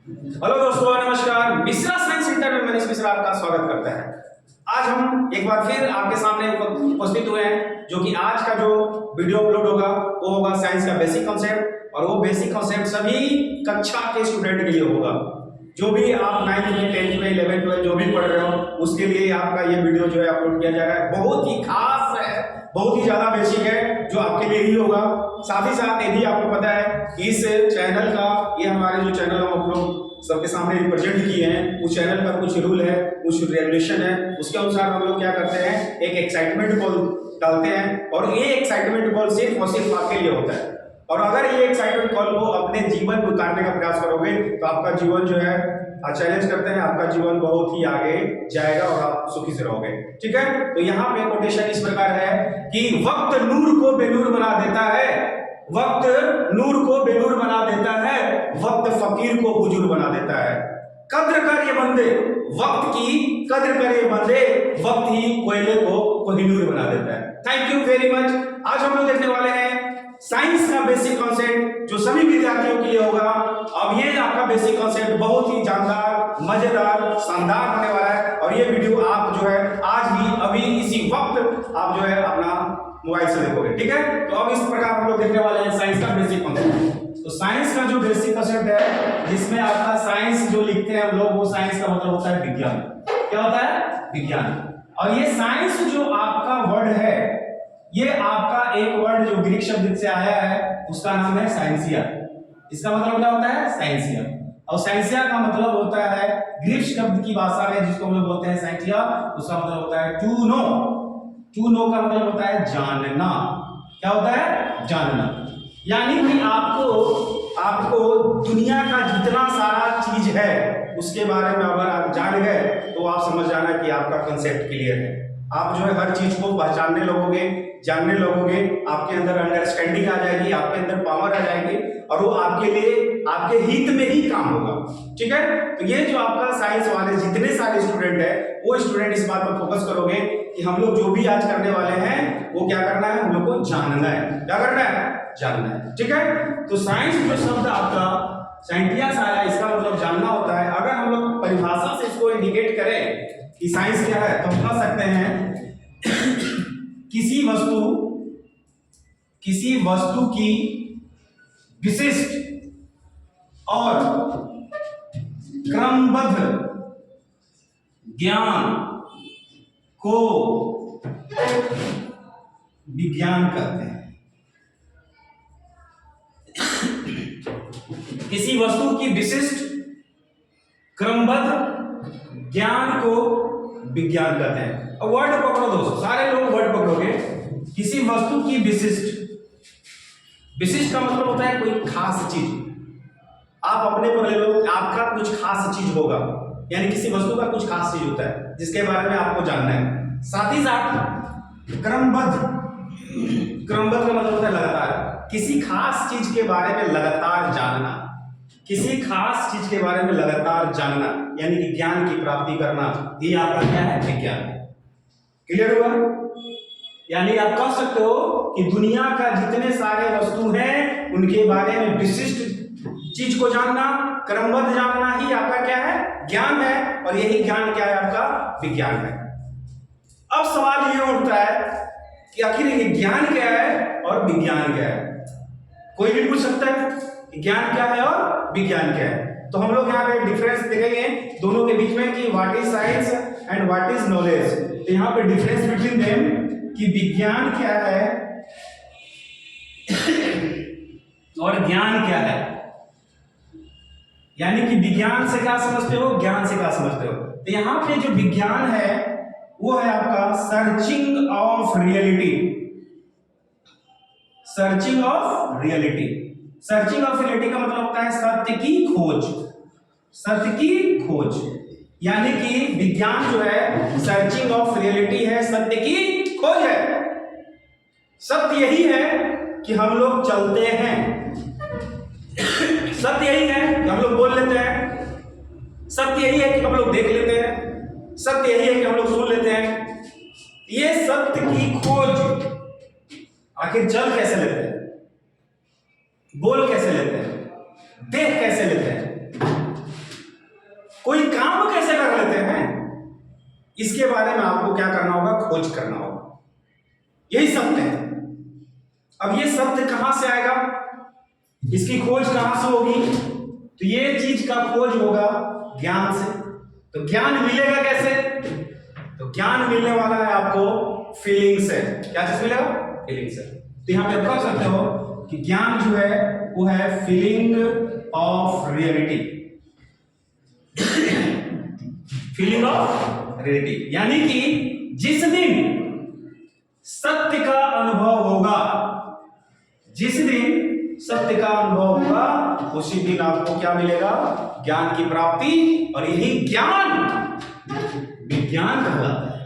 Hello दोस्तों, नमस्कार। Mishra science centre में मनीष मिश्रा आपका स्वागत करता है। आज हम एक बार फिर आपके सामने उपस्थित हुए हैं, जो कि आज का जो वीडियो अपलोड होगा वो होगा साइंस का बेसिक कॉन्सेप्ट। और वो बेसिक कॉन्सेप्ट सभी कक्षा के स्टूडेंट के लिए होगा। जो भी आप 9th में, 10th में, 11th, 12 जो भी पढ़ रहे हो, उसके लिए आपका ये वीडियो जो है अपलोड किया जा रहा है। बहुत ही खास है, बहुत ही ज्यादा बेसिक है, जो आपके लिए ही होगा। साथ ही साथ ये भी आपको पता है इस चैनल का, ये हमारे जो चैनल हम अपलोड सबके सामने रिप्रेजेंट किए हैं, उस चैनल पर कुछ रूल है, कुछ रेगुलेशन है। उसके अनुसार हम लोग क्या करते हैं, एक एक्साइटमेंट कॉल डालते हैं। और ये एक्साइटमेंट कॉल सिर्फ और सिर्फ आपके लिए होता है। और अगर ये एक्साइटमेंट कॉल को अपने जीवन में उतारने का प्रयास करोगे तो आपका जीवन जो है, चैलेंज करते हैं, आपका जीवन बहुत ही आगे जाएगा और आप सुखी से रहोगे। ठीक है, तो यहाँ पे कोटेशन इस प्रकार है कि वक्त नूर को बेनूर बना देता है, वक्त नूर को बेनूर बना देता है, वक्त फकीर को हुजूर बना देता है। कद्र कर ये बंदे, वक्त की कद्र कर ये बंदे, वक्त ही कोयले को कोहिनूर बना देता है। Thank you very much. आज हम लोग देखने वाले हैं साइंस का बेसिक कॉन्सेप्ट, जो सभी विद्यार्थियों के लिए होगा। अब ये आपका बेसिक कॉन्सेप्ट बहुत ही जानदार, मजेदार, शानदार होने वाला है। और ये वीडियो आप जो है आज ही अभी इसी वक्त आप जो है अपना मोबाइल से देखोगे। ठीक है, तो अब इस प्रकार हम लोग देखने वाले हैं साइंस का बेसिक कॉन्सेप्ट। तो साइंस का जो बेसिक कॉन्सेप्ट है, जिसमें आपका साइंस जो लिखते हैं हम लोग, वो साइंस का मतलब होता है विज्ञान। क्या होता है? विज्ञान। और ये साइंस जो आपका वर्ड है, ये आपका एक वर्ड जो ग्रीक शब्द से आया है, उसका नाम है साइंसिया। इसका मतलब क्या होता है? साइंसिया। और साइंसिया का मतलब होता है ग्रीक शब्द की भाषा में, जिसको हम लोग बोलते हैं साइंटिया, उसका मतलब होता है टू नो। टू नो का मतलब होता है जानना। क्या होता है? जानना। यानी कि आपको दुनिया का जितना सारा चीज है उसके बारे में अगर आप जान गए तो आप समझ जाना कि आपका कंसेप्ट क्लियर है। आप जो है हर चीज को पहचानने लगोगे, जानने लगोगे, आपके अंदर अंडरस्टैंडिंग आ जाएगी, आपके अंदर पावर आ जाएगी, और वो आपके लिए, आपके हित में ही काम होगा। ठीक है, तो ये जो आपका साइंस वाले जितने सारे स्टूडेंट है, वो स्टूडेंट इस बात पर फोकस करोगे कि हम लोग जो भी आज करने वाले हैं वो क्या करना है, हम लोग को जानना है। क्या करना है? जानना है। ठीक है, तो साइंस जो शब्द आपका साइंटिया से आया, इसका मतलब जानना होता है। अगर हम लोग परिभाषा से इसको इंडिकेट करें कि साइंस क्या है, तो हम कह सकते हैं किसी वस्तु की विशिष्ट और क्रमबद्ध ज्ञान को विज्ञान कहते हैं। किसी वस्तु की विशिष्ट क्रमबद्ध ज्ञान को विज्ञान कहते हैं। अब वर्ड पकड़ो दोस्तों, सारे लोग वर्ड पकड़ोगे। किसी वस्तु की विशिष्ट, विशिष्ट का मतलब होता है कोई खास चीज। आप अपने पर ले लो, आपका कुछ खास चीज होगा, यानी किसी वस्तु का कुछ खास चीज होता है जिसके बारे में आपको जानना है। साथ ही साथ क्रमबद्ध, क्रमबद्ध का मतलब होता है लगातार, किसी खास चीज के बारे में लगातार जानना, किसी खास चीज के बारे में लगातार जानना, यानी कि ज्ञान की प्राप्ति करना, ये आपका क्या है? विज्ञान। क्लियर हुआ? यानी आप कह सकते हो कि दुनिया का जितने सारे वस्तु हैं उनके बारे में विशिष्ट चीज को जानना, क्रमबद्ध जानना ही आपका क्या है? ज्ञान है। और यही ज्ञान क्या है? आपका विज्ञान है। अब सवाल ये उठता है कि आखिर ये ज्ञान क्या है और विज्ञान क्या है? कोई भी पूछ सकता है कि ज्ञान क्या है और विज्ञान क्या है। तो हम लोग यहाँ पे डिफरेंस देखेंगे दोनों के बीच में कि what is science and what is knowledge. तो यहाँ पे डिफरेंस बिटवीन देम कि विज्ञान क्या है और ज्ञान क्या है। यानी कि विज्ञान से क्या समझते हो, ज्ञान से क्या समझते हो। तो यहाँ पे जो विज्ञान है वो है आपका searching of reality. Searching of reality. Searching of reality का मतलब होता है सत्य की खोज, सत्य की खोज। यानी कि विज्ञान जो है सर्चिंग ऑफ रियलिटी है, सत्य की खोज है। सत्य यही है कि हम लोग चलते हैं, सत्य यही है कि हम लोग बोल लेते हैं, सत्य यही है कि हम लोग देख लेते हैं, सत्य यही है कि हम लोग सुन लेते हैं। ये सत्य की खोज आखिर चल कैसे लेते हैं, बोल कैसे लेते हैं, देख कैसे लेते हैं, इसके बारे में आपको क्या करना होगा, खोज करना होगा। यही सत्य है। अब ये सत्य कहां से आएगा, इसकी खोज कहां से होगी, तो ये चीज का खोज होगा ज्ञान से। तो ज्ञान मिलेगा कैसे, तो ज्ञान मिलने वाला है आपको फीलिंग से। क्या चीज मिलेगा, फीलिंग से। तो यहां पे आप कह सकते हो कि ज्ञान जो है वो है feeling of reality. Feeling of reality यानी कि जिस दिन सत्य का अनुभव होगा, जिस दिन सत्य का अनुभव होगा, उसी दिन आपको क्या मिलेगा, ज्ञान की प्राप्ति। और यही ज्ञान विज्ञान कहलाता है।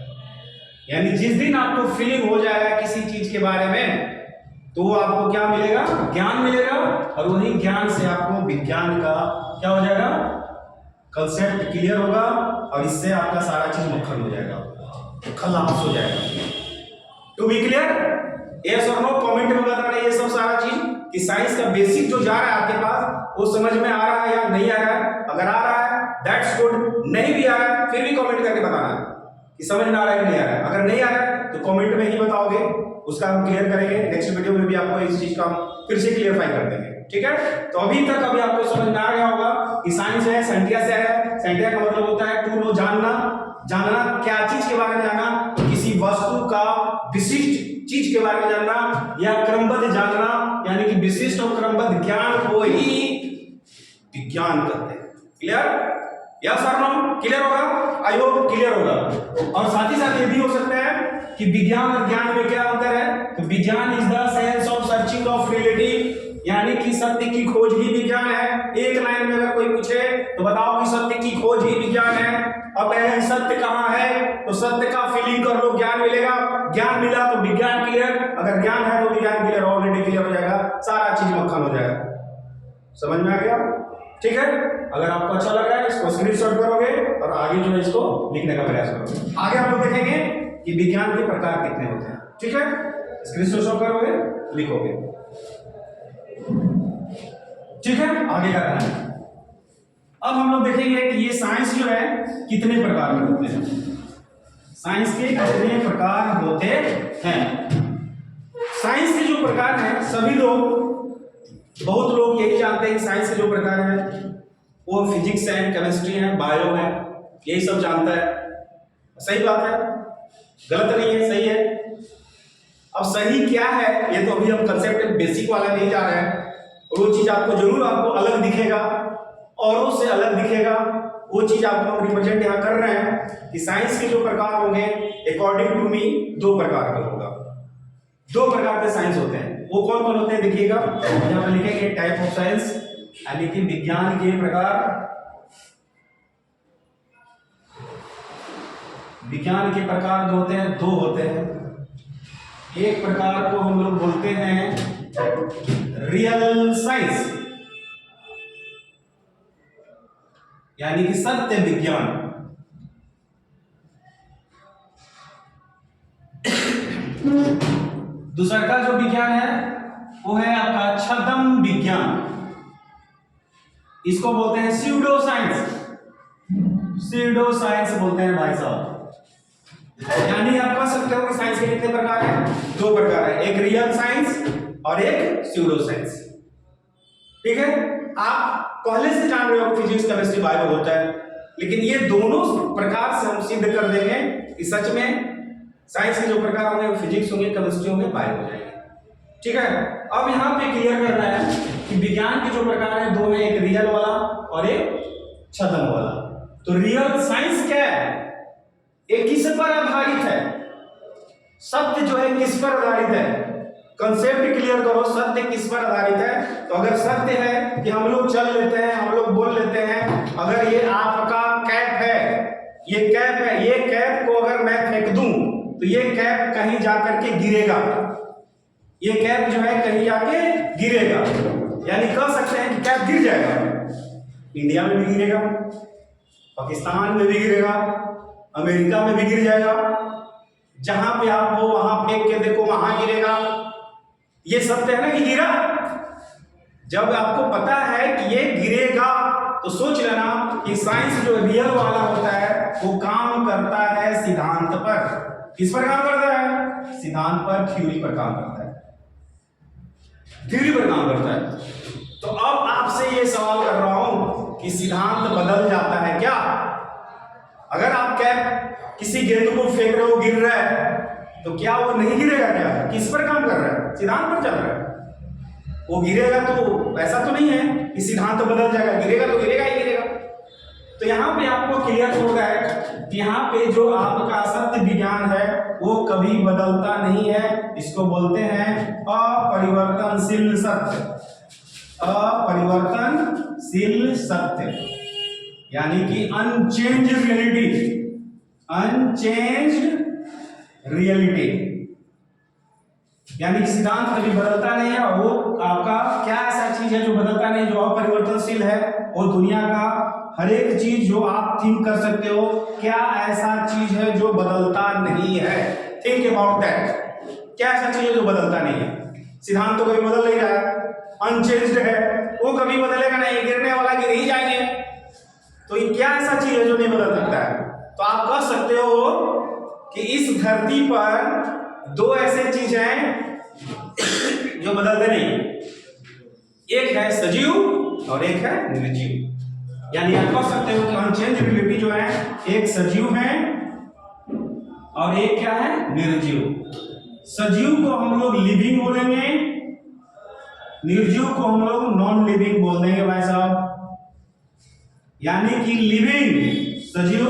यानी जिस दिन आपको फीलिंग हो जाएगा किसी चीज के बारे में, तो आपको क्या मिलेगा, ज्ञान मिलेगा। और वही ज्ञान से आपको विज्ञान का क्या हो जाएगा, कंसेप्ट क्लियर होगा। और इससे आपका सारा चीज मक्खन हो जाएगा, खलास हो जाएगा। टू बी क्लियर, यस और नो कमेंट में बताना ये सब सारा चीज कि साइंस का बेसिक जो जा रहा है आपके पास वो समझ में आ रहा है या नहीं आ रहा है। अगर आ रहा है दैट्स गुड, नहीं भी आ रहा है फिर भी कमेंट करके बताना कि समझ में आ रहा है कि नहीं आ रहा है। अगर नहीं आ रहा है तो कमेंट में ही बताओगे, उसका हम क्लियर करेंगे। नेक्स्ट वीडियो में भी आपको इस चीज का फिर से क्लियरफाई कर देंगे, ठीक है। तो अभी तक अभी आपको समझ में आ गया होगा कि साइंस है, सेंटिया से है। सेंटिया का मतलब होता है टू नो, जानना। जानना क्या चीज के बारे में जानना, तो किसी वस्तु का विशिष्ट चीज के बारे में जानना, या क्रमबद्ध जानना, यानी कि विशिष्ट और क्रमबद्ध ज्ञान को ही विज्ञान कहते हैं। क्लियर, यस और नो, क्लियर होगा, आई होप क्लियर होगा। और साथ ही साथ ये भी हो सकता है कि विज्ञान और ज्ञान में क्या अंतर है, तो विज्ञान is the science of searching of reality, यानी कि सत्य की खोज ही विज्ञान है। एक लाइन में अगर कोई पूछे तो बताओ कि सत्य की खोज ही विज्ञान है। अब पहले सत्य कहां है, तो सत्य का फीलिंग कर लो, ज्ञान मिलेगा। ज्ञान मिला तो विज्ञान क्लियर, अगर ज्ञान है तो विज्ञान क्लियर, ऑलरेडी क्लियर हो जाएगा, सारा चीज मक्खन हो जाएगा। समझ में आ गया, ठीक है। अगर आपको अच्छा लग रहा है इसको स्क्रीनशॉट करोगे और आगे जो है इसको लिखने का प्रयास करोगे। आगे आप लोग देखेंगे कि विज्ञान के प्रकार कितने होते हैं, ठीक है। स्क्रीनशॉट करोगे, लिखोगे, ठीक है। आगे का करना है। अब हम लोग देखेंगे कि ये साइंस जो है कितने प्रकार के होते हैं, साइंस के कितने प्रकार होते हैं। साइंस के जो प्रकार हैं, सभी लोग, बहुत लोग यही जानते हैं कि साइंस के जो प्रकार हैं वो फिजिक्स है, केमिस्ट्री है, बायो है, यही सब जानता है। सही बात है, गलत नहीं है, सही है। अब सही क्या है ये तो अभी हम कंसेप्ट बेसिक वाला नहीं जा रहे हैं। और वो चीज आपको जरूर आपको अलग दिखेगा, औरों से अलग दिखेगा। वो चीज आपको हम रिप्रेजेंट यहाँ कर रहे हैं कि साइंस के जो प्रकार होंगे अकॉर्डिंग टू मी दो प्रकार का होगा। दो प्रकार के साइंस होते हैं, वो कौन कौन होते हैं देखिएगा। यहाँ पर लिखेंगे टाइप ऑफ साइंस, यानी कि विज्ञान के प्रकार। विज्ञान के प्रकार जो होते हैं दो होते हैं। एक प्रकार को हम लोग बोलते हैं रियल साइंस, यानी कि सत्य विज्ञान। दूसरा का जो विज्ञान है वो है आपका छद्म विज्ञान, इसको बोलते हैं स्यूडो साइंस। स्यूडो साइंस बोलते हैं भाई साहब। यानी आप कह सकते हो कि साइंस के कितने प्रकार हैं, दो प्रकार है, एक रियल साइंस और एक स्यूडो साइंस, ठीक है। आप पहले से जान रहे हो फिजिक्स, केमिस्ट्री, बायो होता है, लेकिन ये दोनों प्रकार से हम सिद्ध कर देंगे कि सच में साइंस के जो प्रकार होंगे वो फिजिक्स होंगे, केमिस्ट्री होंगे, बायो हो जाएंगे, ठीक है। अब यहाँ पे क्लियर करना है कि विज्ञान के जो प्रकार है दो हैं, एक रियल वाला और एक छद्म वाला। तो रियल साइंस क्या है, एक किस पर आधारित है, सत्य जो है किस पर आधारित है, कंसेप्ट क्लियर करो, सत्य किस पर आधारित है। तो अगर सत्य है कि हम लोग चल लेते हैं, हम लोग बोल लेते हैं, अगर ये आपका कैप है, ये कैप है, ये कैप को अगर मैं फेंक दूं तो ये कैप कहीं जाकर के गिरेगा, ये कैप जो है कहीं जाके गिरेगा, यानी कह सकते हैं कि कैप गिर जाएगा। इंडिया में भी गिरेगा, पाकिस्तान में भी गिरेगा, अमेरिका में भी गिर जाएगा, जहां पे आप हो वहां फेंक के देखो वहां गिरेगा। ये सत्य है ना कि गिरा। जब आपको पता है कि ये गिरेगा तो सोच लेना कि साइंस जो रियल वाला होता है वो काम करता है सिद्धांत पर। किस पर काम करता है? सिद्धांत पर, थ्योरी पर काम करता है, थ्योरी पर काम करता है। तो अब आपसे ये सवाल कर रहा हूं कि सिद्धांत बदल जाता है क्या? अगर आप क्या किसी गेंद को फेंक रहे हो, गिर रहा है, तो क्या वो नहीं गिरेगा? क्या किस पर काम कर रहा है? सिद्धांत पर चल रहा है। वो गिरेगा तो ऐसा तो नहीं है कि सिद्धांत बदल जाएगा, गिरेगा तो गिरेगा ही गिरेगा। तो यहाँ पे आपको क्लियर हो रहा है कि यहाँ पे जो आपका सत्य विज्ञान है वो कभी बदलता नहीं है। इसको बोलते हैं अपरिवर्तनशील सत्य, अपरिवर्तनशील सत्य, यानी कि अनचेंज रियलिटी, अनचेंज्ड रियलिटी, यानी कि सिद्धांत कभी बदलता नहीं है। और वो आपका क्या ऐसा चीज है जो बदलता नहीं, जो अपरिवर्तनशील है? वो दुनिया का हर एक चीज जो आप थिंक कर सकते हो, क्या ऐसा चीज है जो बदलता नहीं है? Think about that. क्या ऐसा चीज है जो बदलता नहीं है? सिद्धांत तो कभी बदल नहीं रहा है, अनचेंज्ड है, वो कभी बदलेगा नहीं, गिरने वाला गिर ही जाएंगे। तो ये क्या ऐसा चीज है जो नहीं बदल सकता है? तो आप कह सकते हो कि इस धरती पर दो ऐसे चीज हैं जो बदलते नहीं, एक है सजीव और एक है निर्जीव। यानी आप कह सकते हो कि अनचेंज रियलिटी जो है, एक सजीव है और एक क्या है? निर्जीव। सजीव को हम लोग लिविंग बोलेंगे, निर्जीव को हम लोग नॉन लिविंग बोल देंगे भाई साहब। यानी कि लिविंग सजीव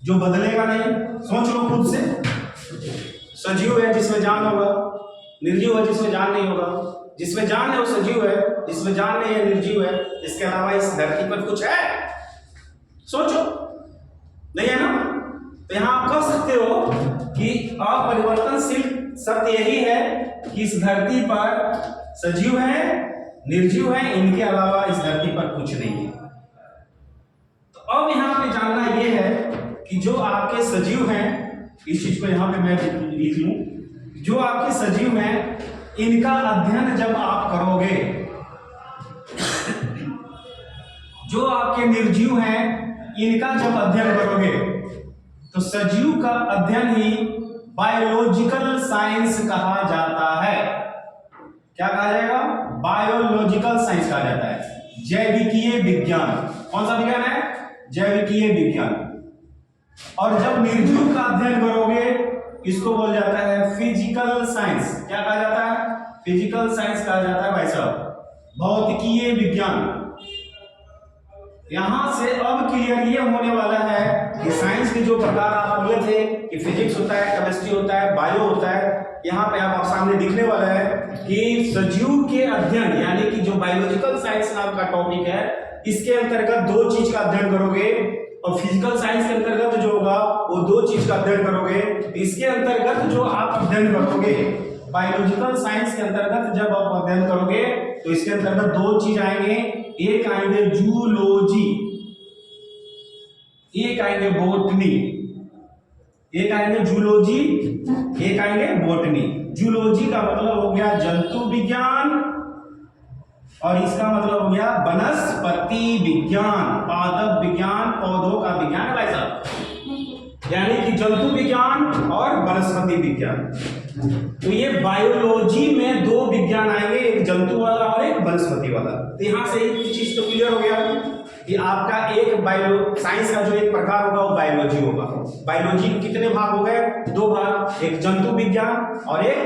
जो बदलेगा नहीं, सोच लो खुद से। सजीव है जिसमें जान होगा, निर्जीव है जिसमें जान नहीं होगा। जिसमें जान है वो सजीव है, जिसमें जान नहीं है निर्जीव है। इसके अलावा इस धरती पर कुछ है? सोचो, नहीं है ना? तो यहां आप कह सकते हो कि अपरिवर्तनशील सत्य यही है कि इस धरती पर सजीव है, निर्जीव है, इनके अलावा इस धरती पर कुछ नहीं है। तो अब यहां पे जानना यह है कि जो आपके सजीव हैं, इस चीज को यहां पे मैं लिख लूं, जो आपके सजीव हैं इनका अध्ययन जब आप करोगे, जो आपके निर्जीव हैं इनका जब अध्ययन करोगे, तो सजीव का अध्ययन ही बायोलॉजिकल साइंस कहा जाता है। क्या कहा जाएगा? बायोलॉजिकल साइंस कहा जाता है, जैविकीय विज्ञान। कौन सा विज्ञान है? जैविकीय विज्ञान। और जब निर्जीव का अध्ययन करोगे, इसको बोल जाता है फिजिकल साइंस। क्या कहा जाता है? फिजिकल साइंस कहा जाता है भाई साहब, भौतिकीय विज्ञान। यहां से अब क्लियर ये होने वाला है कि साइंस के जो प्रकार आप बोले थे कि फिजिक्स होता है, केमिस्ट्री होता है, बायो होता है, यहाँ पे आप सामने दिखने वाला है कि सजीव के अध्ययन, यानी कि जो बायोलॉजिकल साइंस नाम का टॉपिक है, इसके अंतर्गत दो चीज का अध्ययन करोगे। और फिजिकल साइंस के अंतर्गत जो होगा वो दो चीज का अध्ययन करोगे। इसके अंतर्गत जो आप अध्ययन करोगे, बायोलॉजिकल साइंस के अंतर्गत जब आप अध्ययन करोगे, तो इसके अंतर्गत दो चीज आएंगे। एक आएंगे जूलॉजी, एक आएंगे बॉटनी। एक आएंगे जूलॉजी, एक आएंगे बॉटनी। जूलॉजी का मतलब हो गया जंतु विज्ञान, और इसका मतलब हो गया वनस्पति विज्ञान, पादप विज्ञान, पौधों का विज्ञान भाई साहब, यानी कि जंतु विज्ञान और वनस्पति विज्ञान। तो ये बायोलॉजी में दो विज्ञान आएंगे, एक जंतु वाला और एक वनस्पति वाला। तो यहां से एक चीज तो क्लियर हो गया कि आपका एक बायो साइंस का जो एक प्रकार होगा वो बायोलॉजी होगा। बायोलॉजी के कितने भाग हो गए? दो भाग, एक जंतु विज्ञान और एक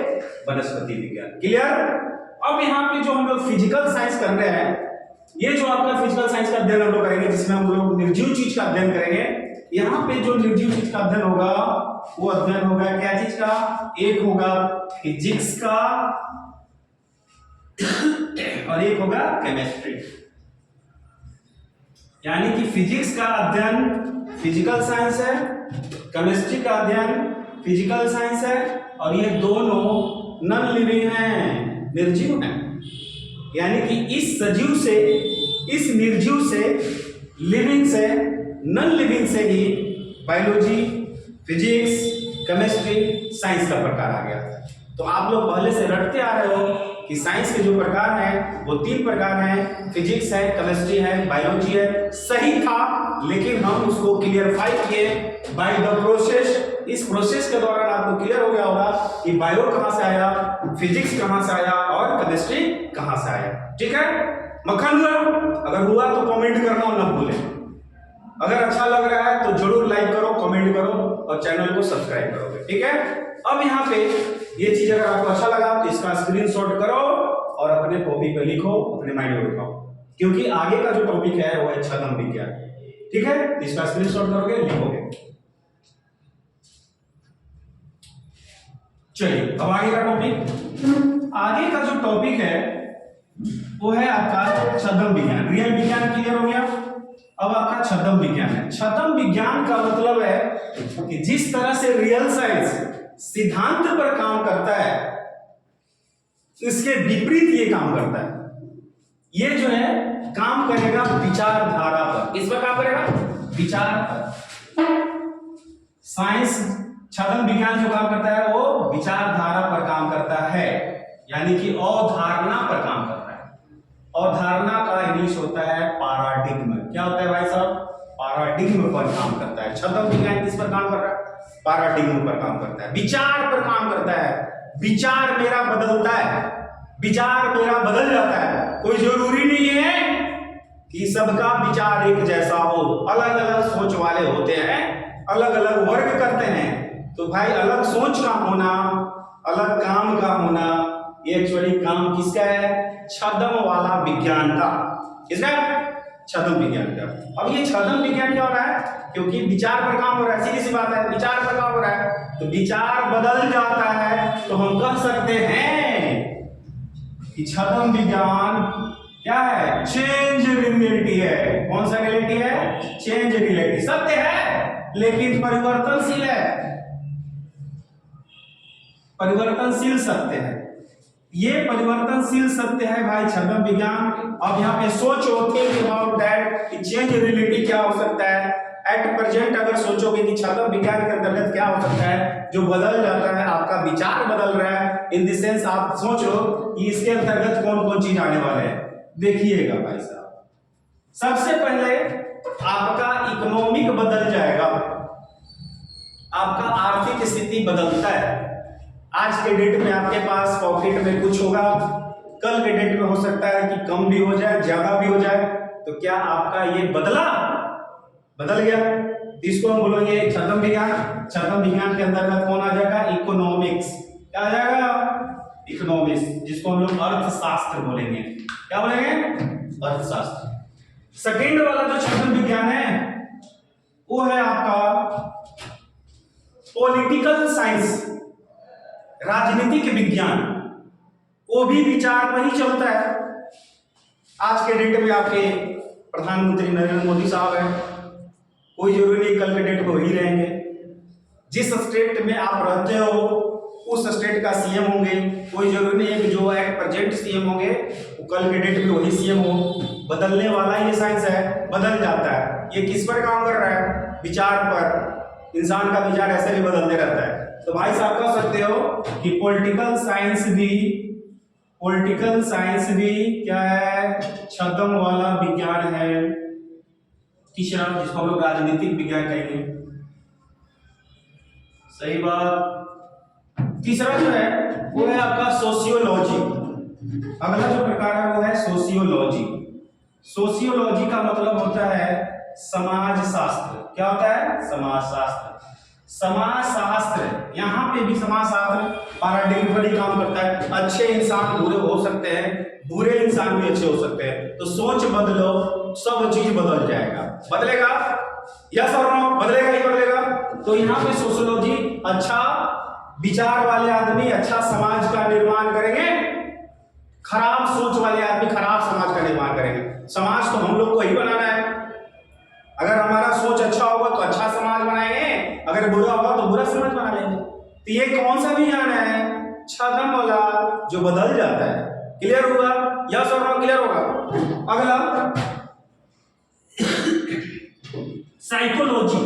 वनस्पति विज्ञान। क्लियर? अब यहाँ पे जो हम लोग फिजिकल साइंस कर रहे हैं, ये जो आपका फिजिकल साइंस का अध्ययन हम लोग करेंगे, जिसमें हम लोग निर्जीव चीज का अध्ययन करेंगे। यहाँ पे जो निर्जीव चीज का अध्ययन होगा वो अध्ययन होगा क्या चीज का? एक होगा फिजिक्स का और एक होगा केमिस्ट्री। यानी कि फिजिक्स का अध्ययन फिजिकल साइंस है, केमिस्ट्री का अध्ययन फिजिकल साइंस है, और ये दोनों नॉन लिविंग हैं, निर्जीव हैं। यानी कि इस सजीव से, इस निर्जीव से, लिविंग से, नॉन लिविंग से ही बायोलॉजी, फिजिक्स, केमिस्ट्री, साइंस का प्रकार आ गया। तो आप लोग पहले से रटते आ रहे हो कि कि साइंस के जो प्रकार हैं वो 3 प्रकार हैं, फिजिक्स है, केमिस्ट्री है, बायोलॉजी है। सही था, लेकिन हम उसको क्लियरफाई किए बाय द प्रोसेस। इस प्रोसेस के दौरान आपको क्लियर हो गया होगा कि बायो कहां से आया, फिजिक्स कहां से आया और केमिस्ट्री कहां से आया। ठीक है, मक्खन हुआ? अगर हुआ तो कमेंट करना ना भूलें। अगर अच्छा लग रहा है तो जरूर लाइक करो, कमेंट करो और चैनल को सब्सक्राइब करोगे। ठीक है, अब यहाँ पे ये चीज अगर आपको अच्छा लगा तो इसका स्क्रीनशॉट करो और अपने कॉपी पे लिखो, अपने माइंड में लिखो, क्योंकि आगे का जो टॉपिक है वो है छद्म विज्ञान। ठीक है, इसका स्क्रीनशॉट करोगे, लिखोगे। चलिए अब आगे का टॉपिक। आगे का जो टॉपिक है वो है आपका छद्म विज्ञान। रियल विज्ञान क्लियर हो गया, अब आपका छद्म विज्ञान है। छद्म विज्ञान का मतलब है कि जिस तरह से रियल साइंस सिद्धांत पर काम करता है, इसके विपरीत ये काम करता है। ये जो है काम करेगा विचारधारा पर। किस पर काम करेगा? विचार पर। साइंस छद्म विज्ञान जो काम करता है वो विचारधारा पर काम करता है, यानी कि अवधारणा पर काम करता है। अवधारणा का इंग्लिश होता है पैराडिग्म। क्या होता है भाई साहब? पैराडिग्म पर काम करता है। छद्म विज्ञान किस पर काम कर रहा है? पैराडिग्म पर काम करता है, विचार पर काम करता है। विचार मेरा बदलता है, विचार मेरा बदल जाता है। कोई जरूरी नहीं है कि सबका विचार एक जैसा हो, अलग अलग सोच वाले होते हैं, अलग अलग वर्ग करते हैं। तो भाई अलग सोच का होना, अलग काम का होना, ये एक्चुअली काम किसका है? छद्म वाला विज्ञान का। किसका? छद्म विज्ञान का। अब ये छद्म विज्ञान क्या हो रहा है? क्योंकि विचार पर काम हो रहा है, सीधी सी बात है, विचार पर काम हो रहा है, तो विचार बदल जाता है। तो हम कह सकते हैं कि छद्म विज्ञान क्या है? चेंज रिलेटिव है। कौन सा रिलेटिव है? Change relative. सत्य है लेकिन परिवर्तनशील है, परिवर्तनशील सत्य है। ये परिवर्तनशील सत्य है भाई छद्म विज्ञान। अब यहाँ पे सोचो, थिंक अबाउट दैट कि चेंज रिलेटिव क्या हो सकता है। एट प्रेजेंट अगर सोचोगे कि छद्म विज्ञान के अंतर्गत क्या हो सकता है जो बदल जाता है, आपका विचार बदल रहा है। इन द सेंस आप सोच लो कि इसके अंतर्गत कौन कौन चीज आने वाले हैं। देखिएगा भाई साहब, सबसे पहले आपका इकोनॉमिक बदल जाएगा, आपका आर्थिक स्थिति बदलता है। आज के डेट में आपके पास पॉकेट में कुछ होगा, कल के डेट में हो सकता है कि कम भी हो जाए, ज्यादा भी हो जाए। तो क्या आपका ये बदल गया? इसको हम बोलेंगे छद्म विज्ञान। छद्म विज्ञान के अंतर्गत कौन आ जाएगा? इकोनॉमिक्स। क्या आ जाएगा? इकोनॉमिक्स, जिसको हम लोग अर्थशास्त्र बोलेंगे। क्या बोलेंगे? अर्थशास्त्र। सेकेंड वाला जो छद्म विज्ञान है वो है आपका पॉलिटिकल साइंस, राजनीतिक विज्ञान। वो भी विचार पर ही चलता है। आज के डेट में आपके प्रधानमंत्री नरेंद्र मोदी साहब हैं, कोई जरूरी नहीं कल के डेट में वही रहेंगे। जिस स्टेट में आप रहते हो उस स्टेट का सीएम होंगे, कोई जरूरी नहीं है कि जो एट प्रेजेंट सीएम होंगे वो कल के डेट में वही सीएम हो। बदलने वाला ये साइंस है, बदल जाता है। ये किस पर काम कर रहा है? विचार पर। इंसान का विचार ऐसे भी बदलते रहता है। तो भाई साहब कह सकते हो कि पॉलिटिकल साइंस भी क्या है? छद्म वाला विज्ञान है। तीसरा, जिसको हम लोग राजनीतिक विज्ञान कहेंगे। सही बात। तीसरा जो है वो है आपका सोशियोलॉजी। अगला जो प्रकार है वो है सोशियोलॉजी। सोशियोलॉजी का मतलब होता है समाज शास्त्र। क्या होता है? समाज शास्त्र। समाज शास्त्र, यहाँ पे भी समाज शास्त्र पैराडिग्म पर ही काम करता है। अच्छे इंसान बुरे हो सकते हैं, बुरे इंसान भी अच्छे हो सकते हैं। तो सोच बदलो, सब चीज बदल जाएगा। बदलेगा? यस और नो? बदलेगा ही बदलेगा। तो यहाँ पे सोशियोलॉजी अच्छा विचार वाले आदमी अच्छा समाज का निर्माण करेंगे, खराब सोच वाले आदमी खराब समाज का निर्माण करेंगे। समाज तो हम लोग को ही बनाना है। अगर हमारा सोच अच्छा होगा तो अच्छा समाज बनाएंगे, अगर बुरा होगा तो बुरा समाज बना लेंगे। तो ये कौन सा विज्ञान है? छद्म वाला, जो बदल जाता है। क्लियर होगा? यस और नो? क्लियर होगा। अगला साइकोलॉजी।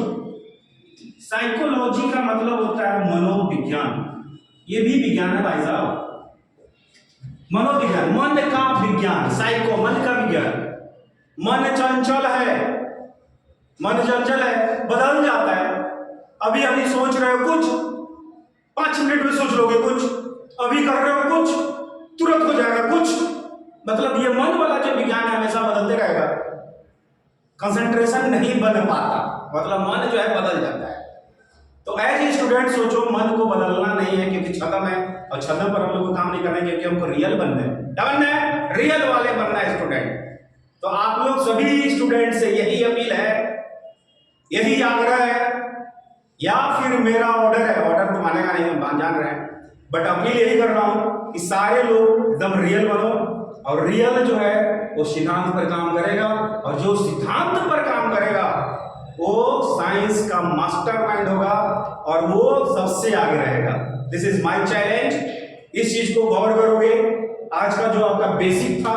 साइकोलॉजी का मतलब होता है मनोविज्ञान। ये भी विज्ञान है भाई साहब। मनोविज्ञान, मन का विज्ञान, साइको, मन का विज्ञान। मन चंचल है, मन चंचल है, बदल जाता है। अभी अभी सोच रहे हो कुछ, 5 मिनट में सोच लोगे कुछ, अभी कर रहे हो कुछ, तुरंत हो जाएगा कुछ। मतलब ये मन वाला जो विज्ञान है हमेशा बदलते रहेगा, कंसंट्रेशन नहीं बन पाता, मतलब मन जो है बदल जाता है। तो एज ए स्टूडेंट सोचो, मन को बदलना नहीं है क्योंकि छदम है, और छदम पर हम लोग को काम नहीं करना है क्योंकि हमको रियल बनना है। क्या बनना है? रियल वाले बनना है स्टूडेंट। तो आप लोग सभी स्टूडेंट से यही अपील है, यही आग्रह है, या फिर मेरा ऑर्डर है, ऑर्डर तो मानेगा नहीं, हम जान रहे हैं, बट अपील यही कर रहा हूं कि सारे लोग एकदम रियल बनो, और रियल जो है वो सिद्धांत पर काम करेगा, और जो सिद्धांत पर काम करेगा वो साइंस का मास्टरमाइंड होगा और वो सबसे आगे रहेगा। This is my challenge. इस चीज को गौर करोगे। आज का जो आपका बेसिक था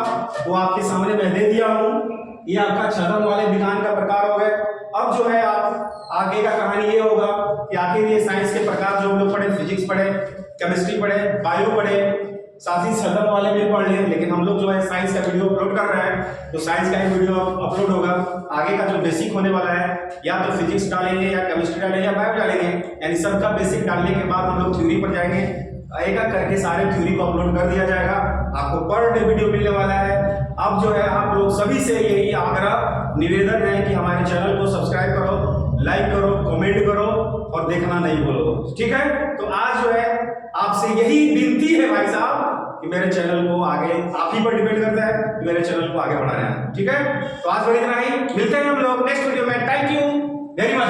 वो आपके सामने मैं दे दिया हूं। ये आपका छदम वाले विज्ञान का प्रकार हो गए। अब जो है आप आगे का कहानी ये होगा कि आखिर ये साइंस के प्रकार जो हम लोग पढ़े, फिजिक्स पढ़े, केमिस्ट्री पढ़े, बायो पढ़े, साथ ही छदम वाले भी पढ़ लें, लेकिन हम लोग जो है साइंस का वीडियो अपलोड कर रहे हैं, तो साइंस का ही वीडियो अपलोड होगा। आगे का जो बेसिक होने वाला है, या तो फिजिक्स डालेंगे, या केमिस्ट्री डालेंगे, या बायो डालेंगे, यानी सबका बेसिक डालने के बाद हम लोग थ्योरी पर जाएंगे। एक एक करके सारे थ्योरी को अपलोड कर दिया जाएगा, आपको पर डे वीडियो मिलने वाला है। अब जो है आप लोग सभी से यही आग्रह निवेदन है कि हमारे चैनल को सब्सक्राइब करो, लाइक करो, कमेंट करो और देखना नहीं भूलो, ठीक है। तो आज जो है आपसे यही विनती है भाई साहब कि मेरे चैनल को आगे, आप ही पर डिपेंड करता है कि मेरे चैनल को आगे बढ़ाना है, ठीक है। तो आज बड़ी इतना ही, मिलते हैं हम लोग नेक्स्ट वीडियो में। Thank you very much.